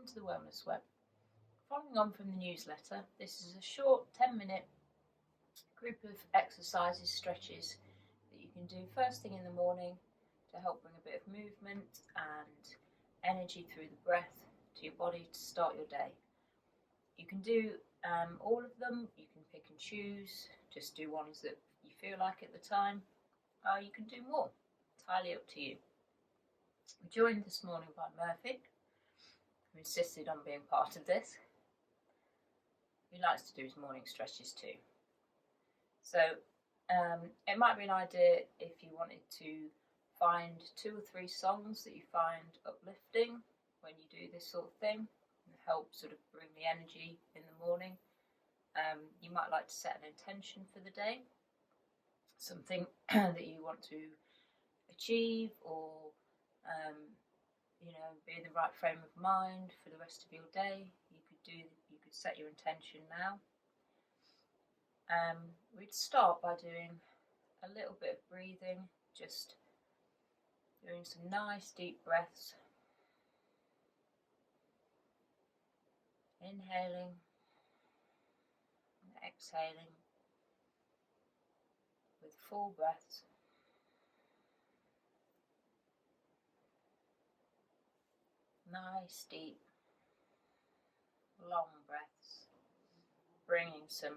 welcome to the Wellness Web. Following on from the newsletter, this is a short 10-minute group of exercises, stretches that you can do first thing in the morning to help bring a bit of movement and energy through the breath to your body to start your day. You can do all of them, you can pick and choose, just do ones that you feel like at the time. You can do more, entirely up to you. We're joined this morning by Murphy, who insisted on being part of this. He likes to do his morning stretches too. So it might be an idea if you wanted to find 2 or 3 songs that you find uplifting when you do this sort of thing and help sort of bring the energy in the morning. You might like to set an intention for the day, something that you want to achieve or be in the right frame of mind for the rest of your day. You could set your intention now. We'd start by doing a little bit of breathing, just doing some nice deep breaths, inhaling and exhaling with full breaths. Nice, deep, long breaths, bringing some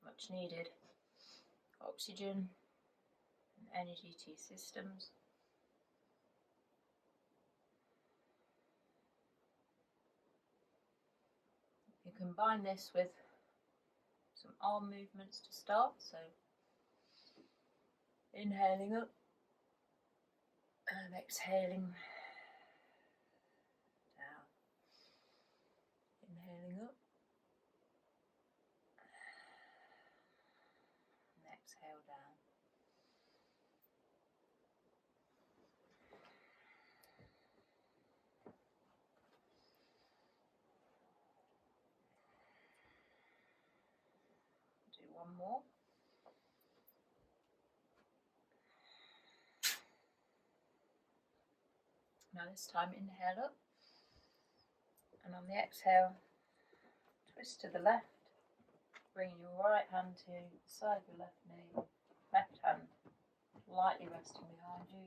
much needed oxygen and energy to your systems. You combine this with some arm movements to start, so inhaling up and exhaling down. Inhaling up and exhale down. Do one more. Now this time inhale up, and on the exhale twist to the left, bringing your right hand to the side of your left knee, left hand lightly resting behind you.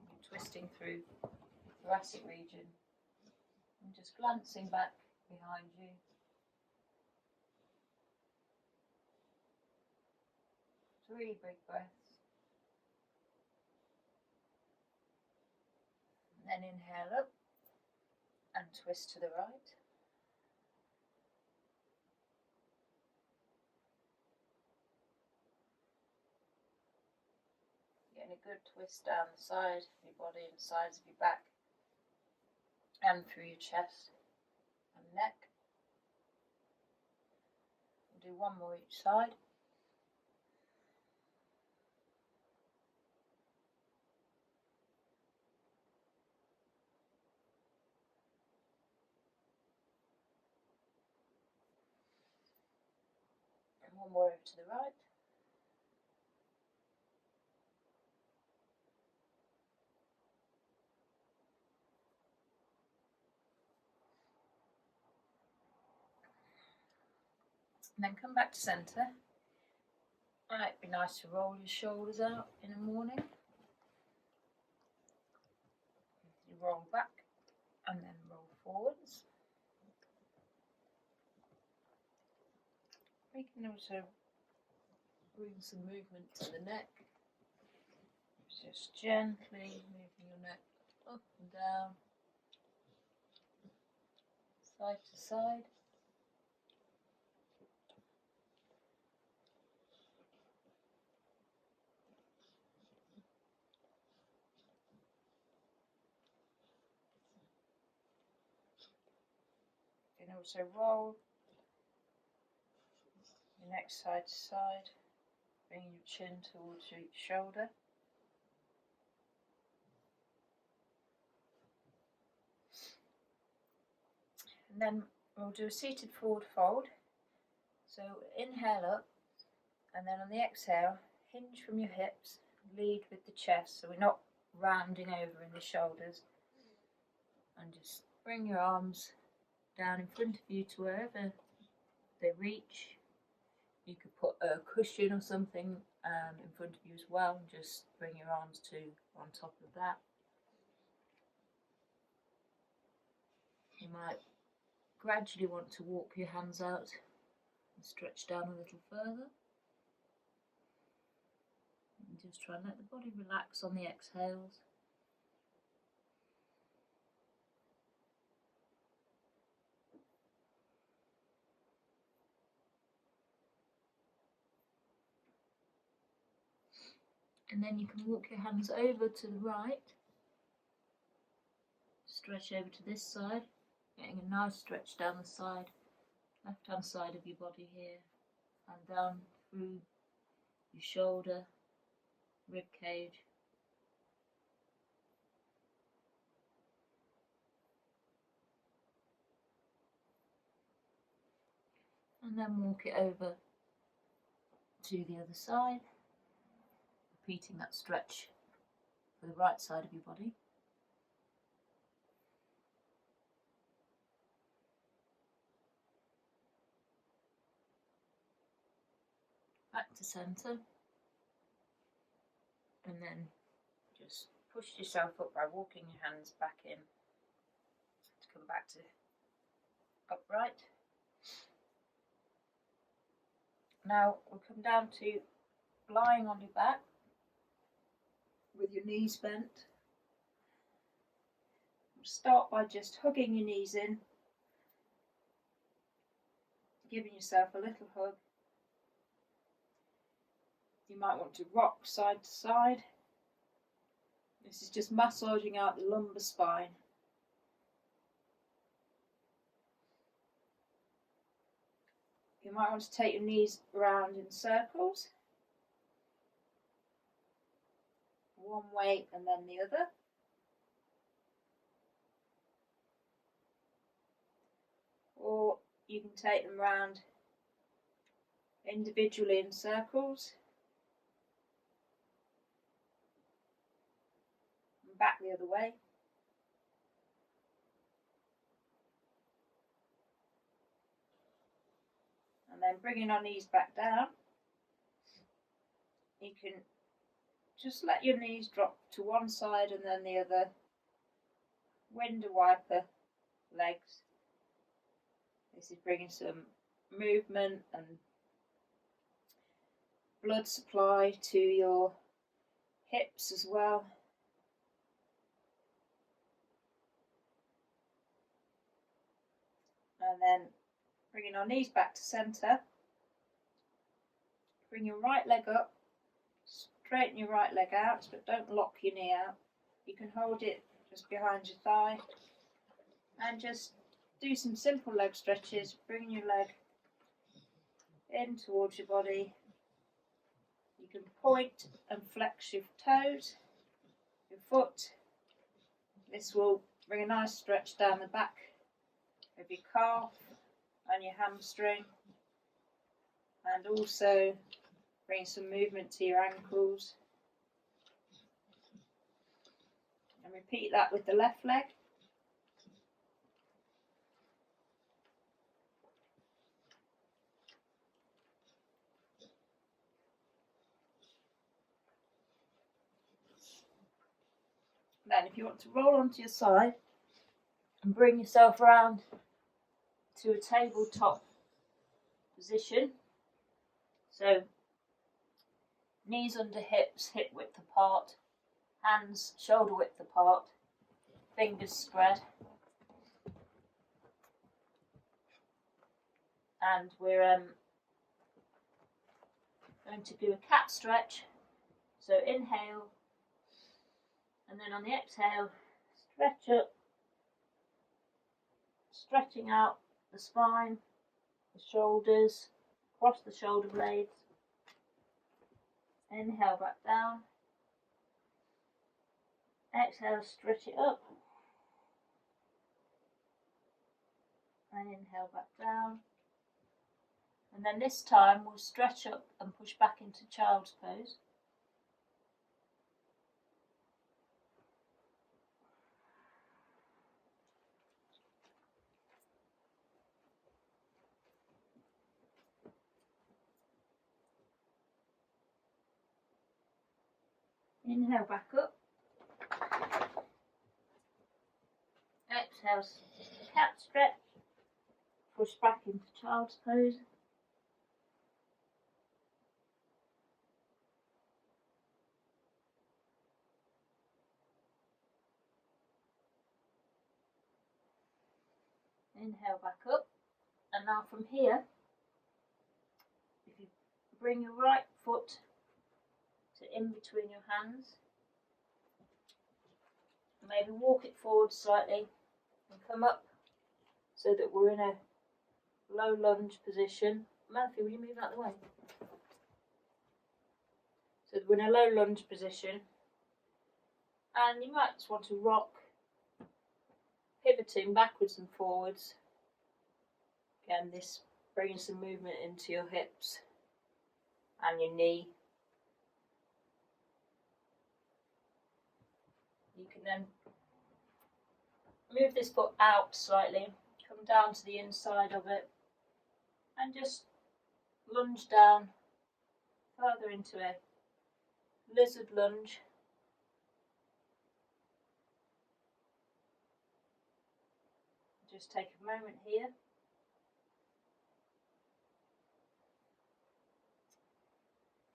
You're twisting through the thoracic region and just glancing back behind you. Three big breaths. And then inhale up and twist to the right. Getting a good twist down the side of your body and sides of your back and through your chest and neck. We'll do one more each side. And one more over to the right. And then come back to centre. It'd be nice to roll your shoulders out in the morning. You roll back and then roll forwards. We can also bring some movement to the neck. Just gently moving your neck up and down, side to side. You can also roll your neck side to side, bringing your chin towards each shoulder. And then we'll do a seated forward fold. So inhale up, and then on the exhale, hinge from your hips, lead with the chest, so we're not rounding over in the shoulders, and just bring your arms down in front of you to wherever they reach. You could put a cushion or something in front of you as well, and just bring your arms to on top of that. You might gradually want to walk your hands out and stretch down a little further. And just try and let the body relax on the exhales. And then you can walk your hands over to the right, stretch over to this side, getting a nice stretch down the side, left hand side of your body here, and down through your shoulder, rib cage. And then walk it over to the other side, repeating that stretch for the right side of your body. Back to centre, and then just push yourself up by walking your hands back in to come back to upright. Now we'll come down to lying on your back with your knees bent. We'll start by just hugging your knees in, giving yourself a little hug. You might want to rock side to side. This is just massaging out the lumbar spine. You might want to take your knees around in circles, one way and then the other. Or you can take them round individually in circles and back the other way. And then bringing our knees back down, you can just let your knees drop to one side and then the other, window wiper legs. This is bringing some movement and blood supply to your hips as well. And then bringing our knees back to centre, bring your right leg up, straighten your right leg out, but don't lock your knee out. You can hold it just behind your thigh and just do some simple leg stretches, bring your leg in towards your body. You can point and flex your toes, your foot. This will bring a nice stretch down the back of your calf and your hamstring, and also bring some movement to your ankles. And repeat that with the left leg. Then if you want to roll onto your side and bring yourself around to a tabletop position, so knees under hips, hip width apart, hands shoulder width apart, fingers spread, and we're going to do a cat stretch. So inhale, and then on the exhale, stretch up, stretching out the spine, the shoulders, across the shoulder blades. Inhale back down. Exhale, stretch it up. And inhale back down. And then this time we'll stretch up and push back into child's pose. Inhale back up. Exhale, cat stretch. Push back into child's pose. Inhale back up. And now from here, if you bring your right foot to in between your hands, maybe walk it forward slightly and come up so that we're in a low lunge position. Matthew, will you move out of the way? So that we're in a low lunge position, and you might just want to rock, pivoting backwards and forwards. Again, this brings some movement into your hips and your knee. You can then move this foot out slightly, come down to the inside of it, and just lunge down further into a lizard lunge. Just take a moment here.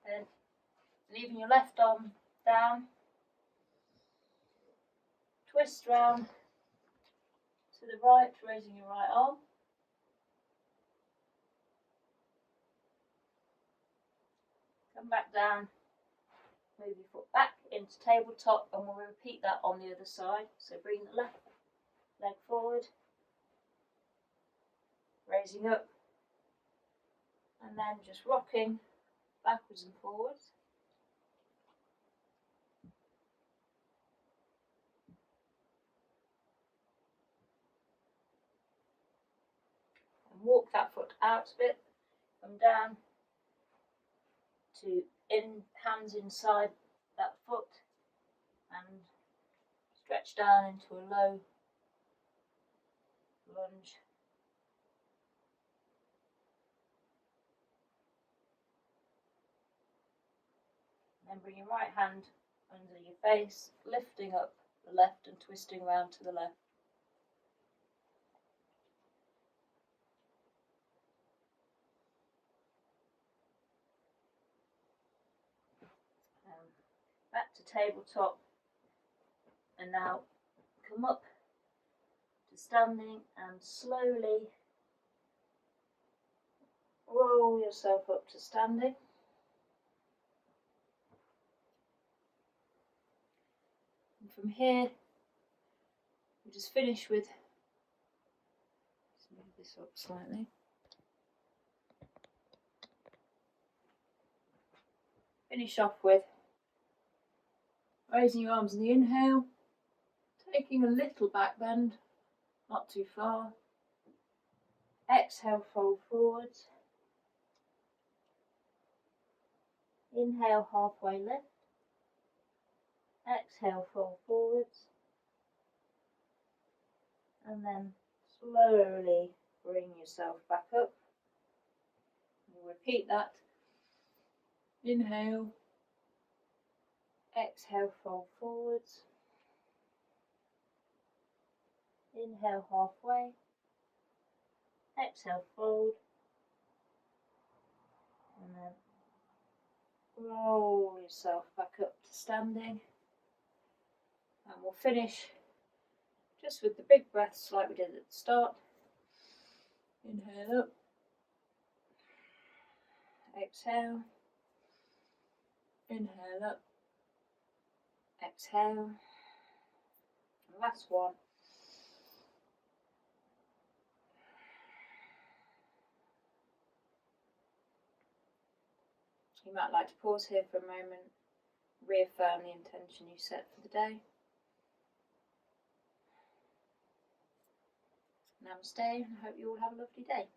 Then leaving your left arm down, twist round to the right, raising your right arm. Come back down, move your foot back into tabletop, and we'll repeat that on the other side. So bring the left leg forward, raising up, and then just rocking backwards and forwards. And walk that foot out a bit, come down to hands inside that foot and stretch down into a low lunge. Then bring your right hand under your face, lifting up the left and twisting round to the left. Back to tabletop, and now come up to standing and slowly roll yourself up to standing. And from here, we just finish with, let's move this up slightly. Finish off with raising your arms in the inhale, taking a little back bend, not too far. Exhale, fold forwards. Inhale, halfway lift. Exhale, fold forwards. And then slowly bring yourself back up. We'll repeat that. Inhale. Exhale, fold forwards. Inhale, halfway. Exhale, fold. And then roll yourself back up to standing. And we'll finish just with the big breaths like we did at the start. Inhale up. Exhale. Inhale up. Exhale. Last one. You might like to pause here for a moment, reaffirm the intention you set for the day. Namaste, and I hope you all have a lovely day.